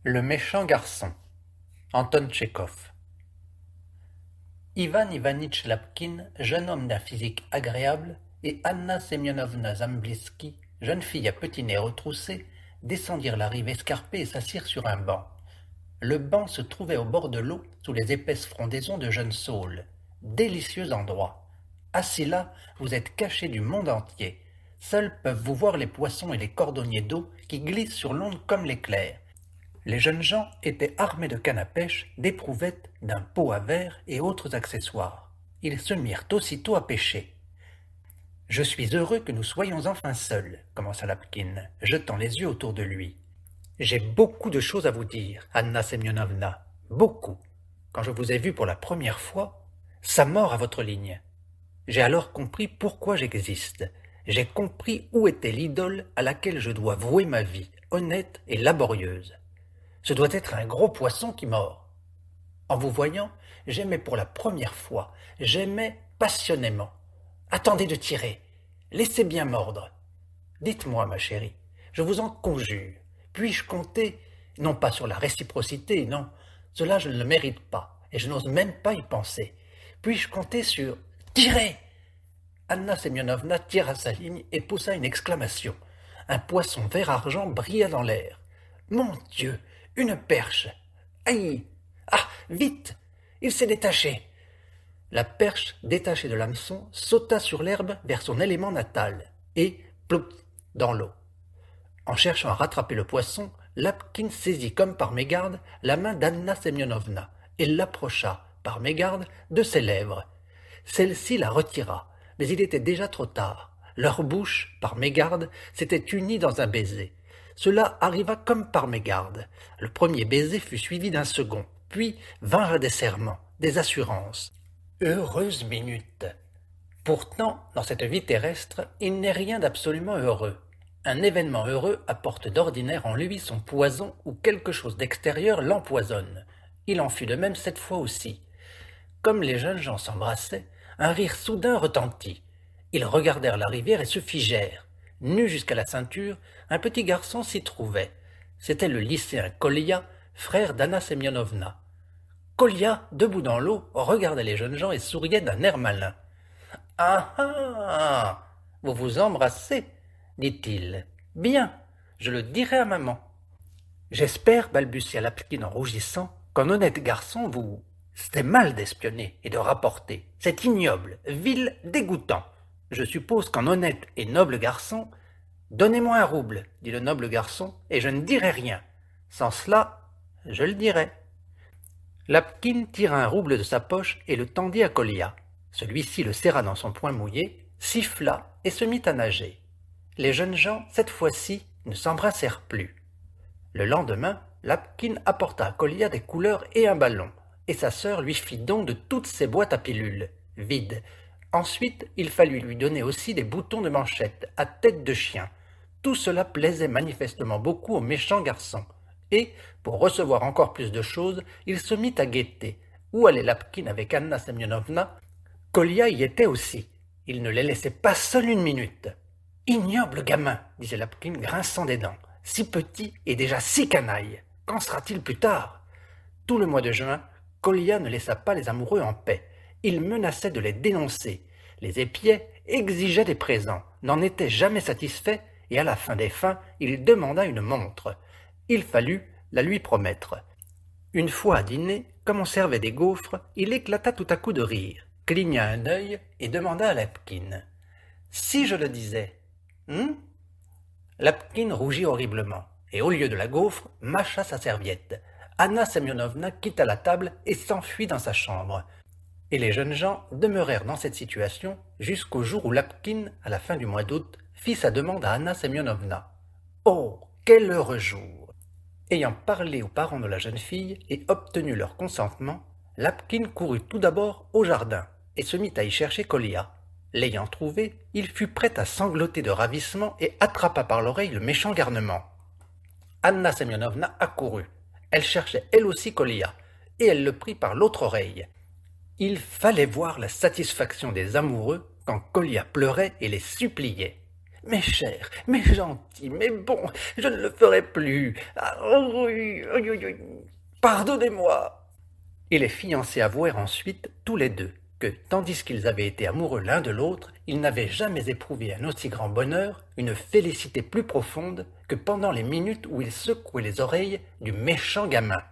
Le méchant garçon. Anton Tchekhov. Ivan Ivanitch Lapkin, jeune homme d'un physique agréable, et Anna Semyonovna Zambliski, jeune fille à petit nez retroussé, descendirent la rive escarpée et s'assirent sur un banc. Le banc se trouvait au bord de l'eau, sous les épaisses frondaisons de jeunes saules. Délicieux endroit. Assis là, vous êtes caché du monde entier. Seuls peuvent vous voir les poissons et les cordonniers d'eau qui glissent sur l'onde comme l'éclair. Les jeunes gens étaient armés de cannes à pêche, d'éprouvettes, d'un pot à verre et autres accessoires. Ils se mirent aussitôt à pêcher. « Je suis heureux que nous soyons enfin seuls, » commença Lapkin, jetant les yeux autour de lui. « J'ai beaucoup de choses à vous dire, Anna Semyonovna, beaucoup. Quand je vous ai vu pour la première fois, ça mord à votre ligne. J'ai alors compris pourquoi j'existe. J'ai compris où était l'idole à laquelle je dois vouer ma vie, honnête et laborieuse. Ce doit être un gros poisson qui mord. En vous voyant, j'aimais pour la première fois, j'aimais passionnément. Attendez de tirer, laissez bien mordre. Dites-moi, ma chérie, je vous en conjure, puis-je compter, non pas sur la réciprocité, non, cela je ne le mérite pas, et je n'ose même pas y penser. Puis-je compter sur... Tirez! Anna Semyonovna tira sa ligne et poussa une exclamation. Un poisson vert-argent brilla dans l'air. Mon Dieu! Une perche! Aïe! Ah! Vite! Il s'est détaché! La perche, détachée de l'hameçon, sauta sur l'herbe vers son élément natal, et, ploup, dans l'eau. En cherchant à rattraper le poisson, Lapkin saisit comme par mégarde la main d'Anna Semyonovna, et l'approcha, par mégarde, de ses lèvres. Celle-ci la retira, mais il était déjà trop tard. Leurs bouches, par mégarde, s'étaient unies dans un baiser. Cela arriva comme par mégarde. Le premier baiser fut suivi d'un second, puis vinrent des serments, des assurances. Heureuse minute! Pourtant, dans cette vie terrestre, il n'est rien d'absolument heureux. Un événement heureux apporte d'ordinaire en lui son poison ou quelque chose d'extérieur l'empoisonne. Il en fut de même cette fois aussi. Comme les jeunes gens s'embrassaient, un rire soudain retentit. Ils regardèrent la rivière et se figèrent. Nu jusqu'à la ceinture, un petit garçon s'y trouvait. C'était le lycéen Kolia, frère d'Anna Semyonovna. Kolia, debout dans l'eau, regardait les jeunes gens et souriait d'un air malin. « Ah ah! Vous vous embrassez, dit-il. Bien, je le dirai à maman. J'espère, balbutia Lapkin en rougissant, qu'un honnête garçon vous... C'est mal d'espionner et de rapporter. C'est ignoble, vil, dégoûtant. Je suppose qu'un honnête et noble garçon... Donnez-moi un rouble, dit le noble garçon, et je ne dirai rien. Sans cela, je le dirai. Lapkin tira un rouble de sa poche et le tendit à Kolia. Celui-ci le serra dans son poing mouillé, siffla et se mit à nager. Les jeunes gens, cette fois-ci, ne s'embrassèrent plus. Le lendemain, Lapkin apporta à Kolia des couleurs et un ballon, et sa sœur lui fit don de toutes ses boîtes à pilules, vides. Ensuite, il fallut lui donner aussi des boutons de manchette, à tête de chien. Tout cela plaisait manifestement beaucoup au méchant garçon. Et, pour recevoir encore plus de choses, il se mit à guetter. Où allait Lapkin avec Anna Semyonovna? Kolia y était aussi. Il ne les laissait pas seuls une minute. « Ignoble gamin, disait Lapkin, grinçant des dents. Si petit et déjà si canaille. Qu'en sera-t-il plus tard? Tout le mois de juin, Kolia ne laissa pas les amoureux en paix. Il menaçait de les dénoncer. Les épiais exigeaient des présents, n'en étaient jamais satisfaits, et à la fin des fins, il demanda une montre. Il fallut la lui promettre. Une fois à dîner, comme on servait des gaufres, il éclata tout à coup de rire, cligna un œil et demanda à Lapkin. « Si je le disais, Lapkin rougit horriblement, et au lieu de la gaufre, mâcha sa serviette. Anna Semyonovna quitta la table et s'enfuit dans sa chambre. Et les jeunes gens demeurèrent dans cette situation jusqu'au jour où Lapkin, à la fin du mois d'août, fit sa demande à Anna Semyonovna. Oh, quel heureux jour! Ayant parlé aux parents de la jeune fille et obtenu leur consentement, Lapkin courut tout d'abord au jardin et se mit à y chercher Kolia. L'ayant trouvé, il fut prêt à sangloter de ravissement et attrapa par l'oreille le méchant garnement. Anna Semyonovna accourut. Elle cherchait elle aussi Kolia, et elle le prit par l'autre oreille. Il fallait voir la satisfaction des amoureux quand Kolia pleurait et les suppliait. mes chers, mes gentils, mes bons, je ne le ferai plus. Ah, oui, oui, oui, oui. Pardonnez-moi. » Et les fiancés avouèrent ensuite, tous les deux, que, tandis qu'ils avaient été amoureux l'un de l'autre, ils n'avaient jamais éprouvé un aussi grand bonheur, une félicité plus profonde, que pendant les minutes où ils secouaient les oreilles du méchant gamin.